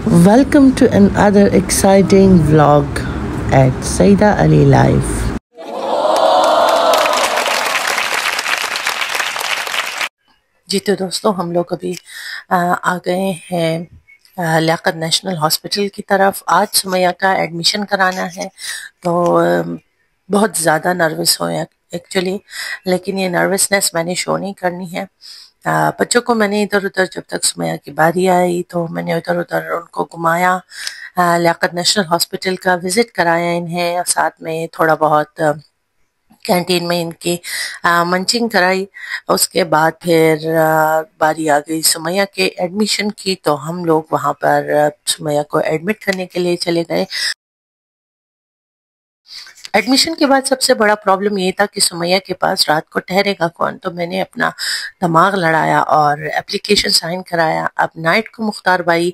Welcome to another exciting vlog at Saida Ali Life. جی تو دوستو ہم لوگ ابھی آ گئے ہیں لیاقت نیشنل ہاسپٹل کی طرف. آج سمیہ کا ایڈمیشن کرانا ہے تو بہت زیادہ نروس ہوئے ایکچولی، لیکن یہ نروسنس میں نے شو نہیں کرنی ہے. بچوں کو میں نے ادھر ادھر جب تک سمیہ کی باری آئی تو میں نے ادھر ادھر ان کو گھمایا، لیاقت نیشنل ہاسپٹل کا وزٹ کرایا انہیں، ساتھ میں تھوڑا بہت کینٹین میں ان کی منچنگ کرائی. اس کے بعد پھر باری آ گئی سمیہ کے ایڈمیشن کی، تو ہم لوگ وہاں پر سمیہ کو ایڈمٹ کرنے کے لیے چلے گئے. ایڈمیشن کے بعد سب سے بڑا پرابلم یہ تھا کہ سمیہ کے پاس رات کو ٹھہرے گا کون، تو میں نے اپنا دماغ لڑایا اور اپلیکیشن سائن کرایا. اب نائٹ کو مختار بھائی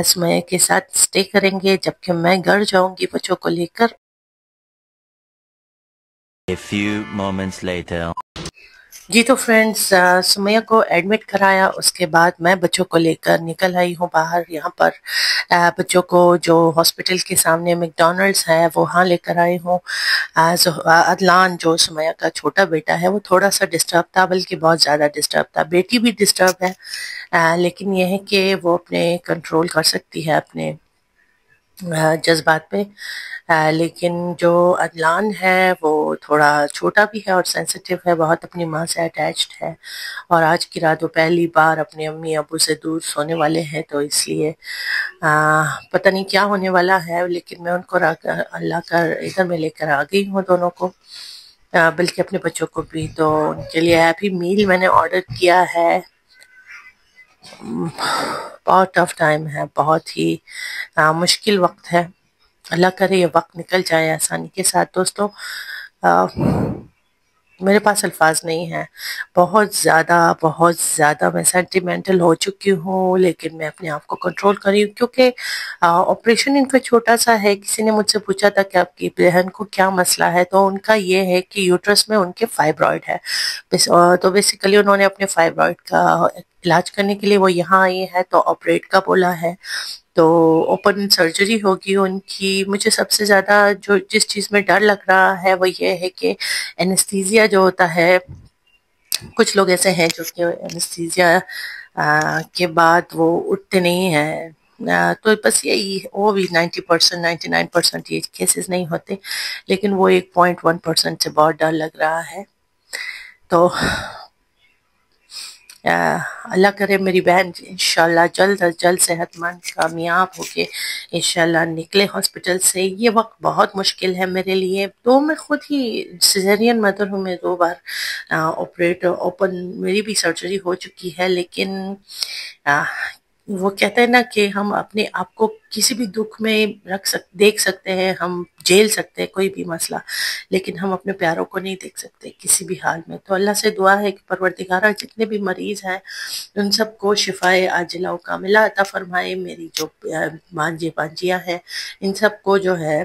سمیہ کے ساتھ سٹے کریں گے، جبکہ میں گھر جاؤں گی بچوں کو لے کر. A few moments later. جی تو فرینڈز، سمیہ کو ایڈمٹ کرایا، اس کے بعد میں بچوں کو لے کر نکل آئی ہوں باہر. یہاں پر بچوں کو جو ہاسپٹل کے سامنے میکڈونلڈس ہے وہاں لے کر آئی ہوں. عدلان جو سمیہ کا چھوٹا بیٹا ہے وہ تھوڑا سا ڈسٹرب تھا، بلکہ بہت زیادہ ڈسٹرب تھا. بیٹی بھی ڈسٹرب ہے، لیکن یہ ہے کہ وہ اپنے کنٹرول کر سکتی ہے اپنے جذبات پہ. لیکن جو عدلان ہے وہ تھوڑا چھوٹا بھی ہے اور سینسٹیو ہے، بہت اپنی ماں سے اٹیچڈ ہے، اور آج کی رات وہ پہلی بار اپنے امی ابو سے دور سونے والے ہیں، تو اس لیے پتہ نہیں کیا ہونے والا ہے. لیکن میں ان کو اللہ کا ادھر میں لے کر آ گئی ہوں دونوں کو، بلکہ اپنے بچوں کو بھی. تو ان کے لیے ہیپی میل میں نے آرڈر کیا ہے. بہت ٹف ٹائم ہے، بہت ہی مشکل وقت ہے. اللہ کرے یہ وقت نکل جائے آسانی کے ساتھ. دوستو میرے پاس الفاظ نہیں ہیں، بہت زیادہ میں سینٹیمنٹل ہو چکی ہوں، لیکن میں اپنے آپ کو کنٹرول کر رہی ہوں کیونکہ آپریشن ان کا چھوٹا سا ہے. کسی نے مجھ سے پوچھا تھا کہ آپ کی بہن کو کیا مسئلہ ہے، تو ان کا یہ ہے کہ یوٹرس میں ان کے فائبرائڈ ہے. تو بیسیکلی انہوں نے اپنے فائبرائڈ کا علاج کرنے کے لیے وہ یہاں آئی ہے، تو آپریٹ کا بولا ہے، تو اوپن سرجری ہوگی ان کی. مجھے سب سے زیادہ جس چیز میں ڈر لگ رہا ہے وہ یہ ہے کہ اینستھیزیا جو ہوتا ہے، کچھ لوگ ایسے ہیں جو کہ اینستھیزیا کے بعد وہ اٹھتے نہیں ہیں. تو بس یہی، وہ بھی 90% 99% یہ کیسز نہیں ہوتے، لیکن وہ 1.1% سے بہت ڈر لگ رہا ہے. تو اللہ کرے میری بہن انشاءاللہ جلد از جلد صحت مند کامیاب ہو کے انشاءاللہ نکلے ہاسپٹل سے. یہ وقت بہت مشکل ہے میرے لیے. تو میں خود ہی سیزرین مدر ہوں، میں 2 بار اوپن میری بھی سرجری ہو چکی ہے. لیکن وہ کہتے ہیں نا کہ ہم اپنے آپ کو کسی بھی دکھ میں دیکھ سکتے ہیں، ہم جھیل سکتے ہیں کوئی بھی مسئلہ، لیکن ہم اپنے پیاروں کو نہیں دیکھ سکتے کسی بھی حال میں. تو اللہ سے دعا ہے کہ پروردگارہ جتنے بھی مریض ہیں ان سب کو شفائے عاجلہ و کاملہ عطا فرمائے. میری جو بانجیاں ہیں ان سب کو جو ہے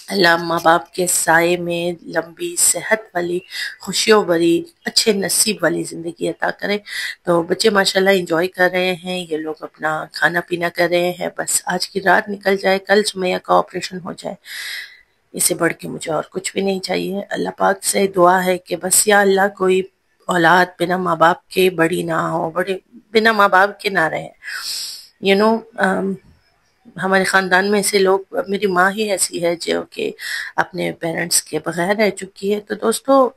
اللہ ماں باپ کے سائے میں لمبی صحت والی، خوشیوں بھری، اچھے نصیب والی زندگی عطا کرے. تو بچے ماشاءاللہ انجوائے کر رہے ہیں، یہ لوگ اپنا کھانا پینا کر رہے ہیں. بس آج کی رات نکل جائے، کل سمیہ کا آپریشن ہو جائے، اسے بڑھ کے مجھے اور کچھ بھی نہیں چاہیے. اللہ پاک سے دعا ہے کہ بس یا اللہ کوئی اولاد بنا ماں باپ کے بڑی نہ ہو، بنا ماں باپ کے نہ رہے. ہمارے خاندان میں سے لوگ، میری ماں ہی ایسی ہے جو کہ اپنے پیرنٹس کے بغیر رہ چکی ہے. تو دوستو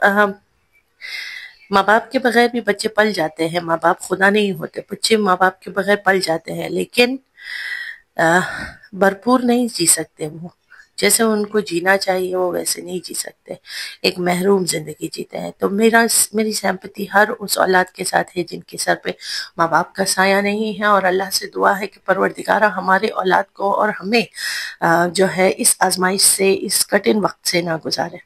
ماں باپ کے بغیر بھی بچے پل جاتے ہیں، ماں باپ خدا نہیں ہوتے، بچے ماں باپ کے بغیر پل جاتے ہیں، لیکن بھرپور نہیں جی سکتے. وہ جیسے ان کو جینا چاہیے وہ ویسے نہیں جی سکتے، ایک محروم زندگی جیتے ہیں. تو میری سمپتی ہر اس اولاد کے ساتھ ہے جن کے سر پہ ماں باپ کا سایہ نہیں ہے، اور اللہ سے دعا ہے کہ پروردگارہ ہمارے اولاد کو اور ہمیں جو ہے اس آزمائش سے، اس کٹھن وقت سے نہ گزارے.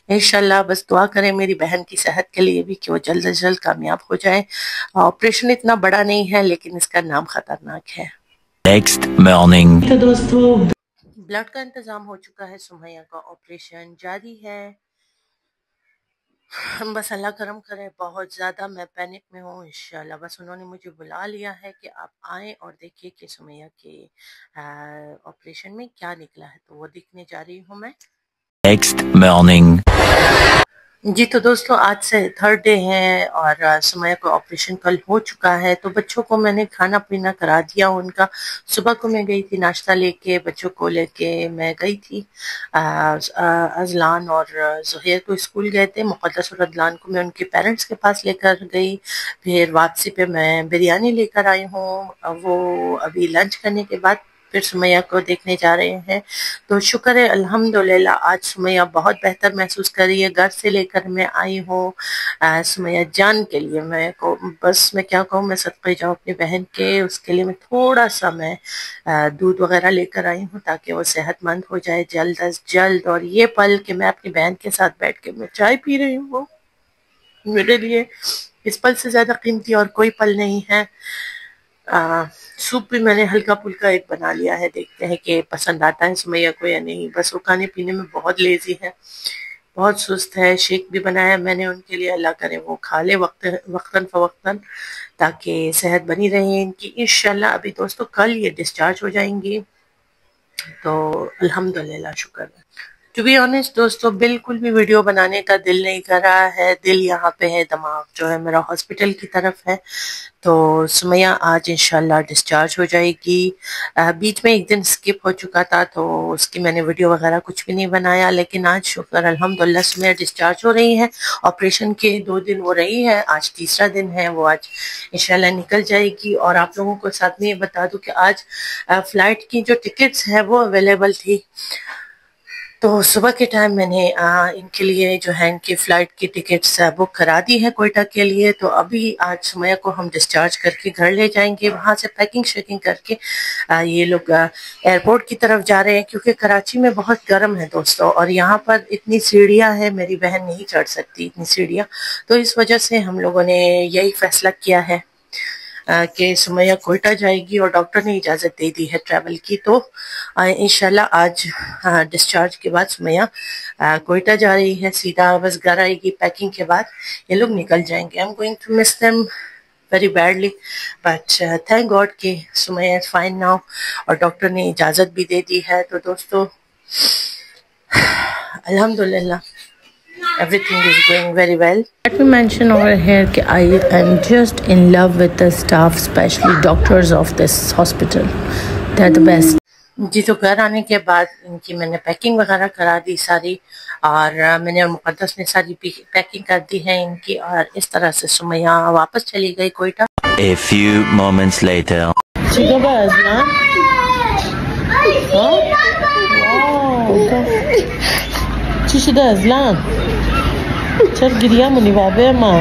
انشاءاللہ بس دعا کریں میری بہن کی صحت کے لیے بھی کہ وہ جلد از جلد کامیاب ہو جائے. آپریشن اتنا بڑا نہیں ہے لیکن اس کا نام خطرناک ہے. Next morning. تو دوستو بلڈ کا انتظام ہو چکا ہے، سمیہ کا آپریشن جاری ہے. بس اللہ کرم کرے، بہت زیادہ میں پینک میں ہوں انشاءاللہ۔ بس انہوں نے مجھے بلا لیا ہے کہ آپ آئیں اور دیکھیے کہ سمیہ کے آپریشن میں کیا نکلا ہے، تو وہ دیکھنے جا رہی ہوں میں۔ Next morning. جی تو دوستو، آج سے تھرڈ ڈے ہے اور سمیہ کو آپریشن کل ہو چکا ہے، تو بچوں کو میں نے کھانا پینا کرا دیا ان کا۔ صبح کو میں گئی تھی ناشتہ لے کے، بچوں کو لے کے میں گئی تھی۔ ازلان اور زہیر کو اسکول گئے تھے، مقدس اور عدلان کو میں ان کے پیرنٹس کے پاس لے کر گئی۔ پھر واپسی پہ میں بریانی لے کر آئی ہوں، وہ ابھی لنچ کرنے کے بعد پھر سمیہ کو دیکھنے جا رہے ہیں۔ تو شکر ہے الحمدللہ، آج سمیہ بہت بہتر محسوس کر رہی ہے۔ گھر سے لے کر میں آئی ہوں سمیہ جان کے لیے، بس میں کیا کہوں، میں صدقے جاؤں اپنی بہن کے، اس کے لیے میں تھوڑا سا میں دودھ وغیرہ لے کر آئی ہوں تاکہ وہ صحت مند ہو جائے جلد از جلد۔ اور یہ پل کہ میں اپنی بہن کے ساتھ بیٹھ کے میں چائے پی رہی ہوں، وہ میرے لیے اس پل سے زیادہ قیمتی اور کوئی پل نہیں ہے۔ سوپ بھی میں نے ہلکا پھلکا ایک بنا لیا ہے، دیکھتے ہیں کہ پسند آتا ہے سمیہ کو یا نہیں۔ بس وہ کھانے پینے میں بہت لیزی ہے، بہت سست ہے۔ شیک بھی بنایا میں نے ان کے لیے، اللہ کرے وہ کھا لے وقتاً فوقتاً تاکہ صحت بنی رہے ان کی انشاءاللہ۔ ابھی دوستو کل یہ ڈسچارج ہو جائیں گی، تو الحمدللہ شکر ہے۔ ٹو بی آنیسٹ دوستو، بالکل بھی ویڈیو بنانے کا دل نہیں کر رہا ہے، دل یہاں پہ ہے، دماغ جو ہے میرا ہاسپٹل کی طرف ہے۔ تو سمیہ آج انشاءاللہ ڈسچارج ہو جائے گی۔ بیچ میں ایک دن سکپ ہو چکا تھا تو اس کی میں نے ویڈیو وغیرہ کچھ بھی نہیں بنایا، لیکن آج شکر الحمدللہ سمیہ ڈسچارج ہو رہی ہے۔ آپریشن کے 2 دن وہ رہی ہے، آج تیسرا دن ہے، وہ آج انشاءاللہ نکل جائے گی۔ اور آپ لوگوں کو ساتھ میں یہ بتا دوں کہ آج فلائٹ کی جو ٹکٹس ہیں وہ اویلیبل تھی، تو صبح کے ٹائم میں نے ان کے لیے جو ہے ان کی فلائٹ کی ٹکٹس بک کرا دی ہے کوئٹہ کے لیے۔ تو ابھی آج سمیہ کو ہم ڈسچارج کر کے گھر لے جائیں گے، وہاں سے پیکنگ شیکنگ کر کے یہ لوگ ایئرپورٹ کی طرف جا رہے ہیں، کیونکہ کراچی میں بہت گرم ہے دوستو، اور یہاں پر اتنی سیڑھیاں ہیں، میری بہن نہیں چڑھ سکتی اتنی سیڑھیاں، تو اس وجہ سے ہم لوگوں نے یہی فیصلہ کیا ہے کہ سمیہ کوئٹہ جائے گی، اور ڈاکٹر نے اجازت دے دی ہے ٹریول کی۔ تو انشاءاللہ آج ڈسچارج کے بعد سمیہ کوئٹہ جا رہی ہے، سیدھا بس گھر آئے گی، پیکنگ کے بعد یہ لوگ نکل جائیں گے۔ I'm going to miss them very badly but thank God کہ سمیہ is fine now، اور ڈاکٹر نے اجازت بھی دے دی ہے۔ تو دوستو الحمدللہ everything is going very well. Let me mention over here that I am just in love with the staff, especially doctors of this hospital. They're the best. جی تو گھر آنے کے بعد ان کی میں نے پیکنگ وغیرہ کرا دی ساری، اور میں نے مقدس نے ساری پیکنگ کر دی ہے ان کی، اور اس طرح سے سمیہ واپس چلی گئی Quetta. A few moments later. Chico ba Azlan? Wow. Chishi da Azlan. Chal giriya muni babe ma.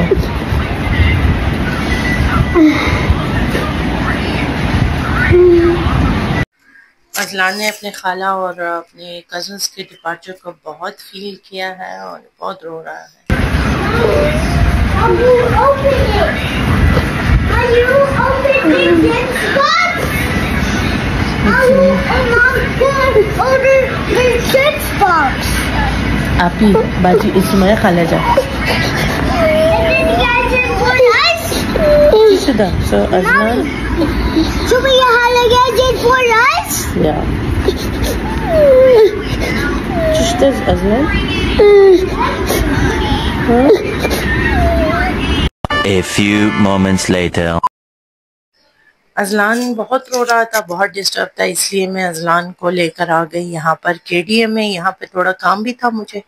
ازلان نے اپنے خالہ اور اپنے کزنس کے ڈپارچر کو بہت فیل کیا ہے اور بہت رو رہا ہے۔ Api, baji ismaya khala ja. Chishi da. So Azlan. So we have again for rice? Yeah. Chishi da Azlan. A few moments later. ازلان بہت رو رہا تھا، بہت ڈسٹرب تھا، اس لیے میں ازلان کو لے کر آ گئی یہاں پر KDM میں۔ یہاں پہ تھوڑا کام بھی تھا مجھے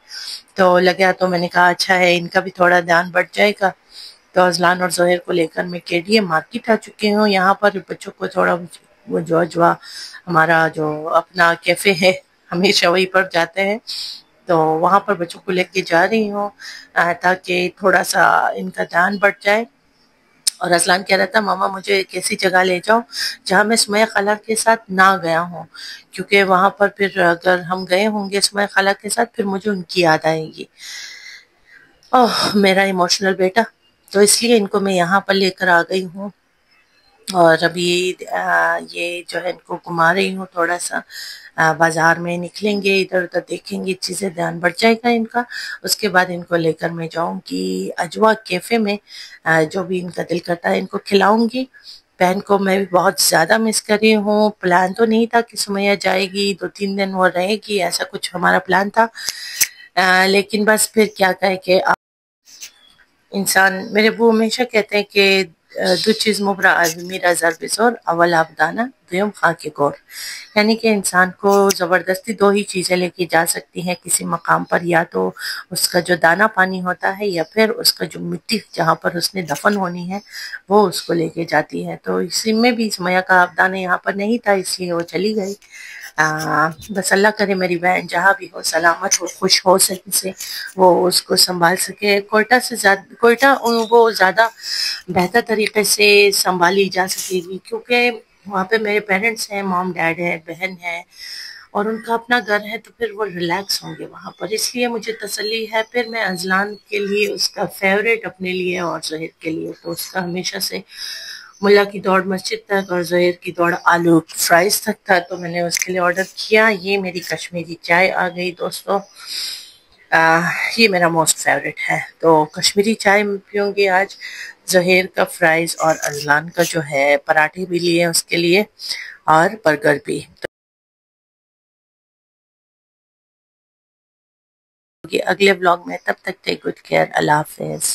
تو لگا، تو میں نے کہا اچھا ہے ان کا بھی تھوڑا دھیان بڑھ جائے گا۔ تو ازلان اور زہیر کو لے کر میں KDM مارکیٹ آ چکی ہوں۔ یہاں پر بچوں کو تھوڑا وہ جو ہمارا جو اپنا کیفے ہے ہمیشہ وہیں پر جاتے ہیں، تو وہاں پر بچوں کو لے کے جا رہی ہوں تاکہ تھوڑا سا ان کا دھیان بڑھ جائے۔ اور ازلان کہہ رہا تھا ماما مجھے ایک ایسی جگہ لے جاؤ جہاں میں سمیہ خالہ کے ساتھ نہ گیا ہوں، کیونکہ وہاں پر پھر اگر ہم گئے ہوں گے سمیہ خالہ کے ساتھ پھر مجھے ان کی یاد آئے گی۔ اوہ میرا ایموشنل بیٹا، تو اس لیے ان کو میں یہاں پر لے کر آ گئی ہوں۔ اور ابھی یہ جو ہے ان کو گھما رہی ہوں تھوڑا سا، بازار میں نکلیں گے، ادھر ادھر دیکھیں گے، چیزیں دھیان بڑھ جائے گا ان کا۔ اس کے بعد ان کو لے کر میں جاؤں گی اجوا کیفے میں، جو بھی ان کا دل کرتا ہے ان کو کھلاؤں گی۔ بہن کو میں بھی بہت زیادہ مس کر رہی ہوں۔ پلان تو نہیں تھا کہ سمیہ جائے گی 2-3 دن وہ رہے گی، ایسا کچھ ہمارا پلان تھا، لیکن بس پھر کیا کہے کہ انسان، میرے ابو ہمیشہ کہتے ہیں کہ دو چیز مبرا آدمی را ضرب زور، اول آبدانہ دویم خاک گور، یعنی کہ انسان کو زبردستی 2 ہی چیزیں لے کے جا سکتی ہیں کسی مقام پر، یا تو اس کا جو دانا پانی ہوتا ہے، یا پھر اس کا جو مٹی جہاں پر اس نے دفن ہونی ہے وہ اس کو لے کے جاتی ہے۔ تو اسی میں بھی سمیہ کا آبدانہ یہاں پر نہیں تھا، اس لیے وہ چلی گئی۔ بس اللہ کرے میری بہن جہاں بھی ہو سلامت ہو، خوش ہو، صحیح سے وہ اس کو سنبھال سکے۔ کوئٹہ وہ زیادہ بہتر طریقے سے سنبھالی جا سکے گی، کیونکہ وہاں پہ میرے پیرنٹس ہیں، مام ڈیڈ ہے، بہن ہے، اور ان کا اپنا گھر ہے، تو پھر وہ ریلیکس ہوں گے وہاں پر، اس لیے مجھے تسلی ہے۔ پھر میں ازلان کے لیے اس کا فیوریٹ اپنے لیے اور زہر کے لیے، تو اس کا ہمیشہ سے ملا کی دوڑ مسجد تک اور زہر کی دوڑ آلو فرائز تک تھا، تو میں نے اس کے لیے آرڈر کیا۔ یہ میری کشمیری چائے آ گئی دوستو، یہ میرا موسٹ فیوریٹ ہے، تو کشمیری چائے پیوں گی آج۔ زہیر کا فرائز اور ازلان کا جو ہے پراٹھے بھی لیے اس کے لیے، اور برگر بھی۔ اگلے ولاگ میں، تب تک ٹیک گڈ کیئر، اللہ حافظ۔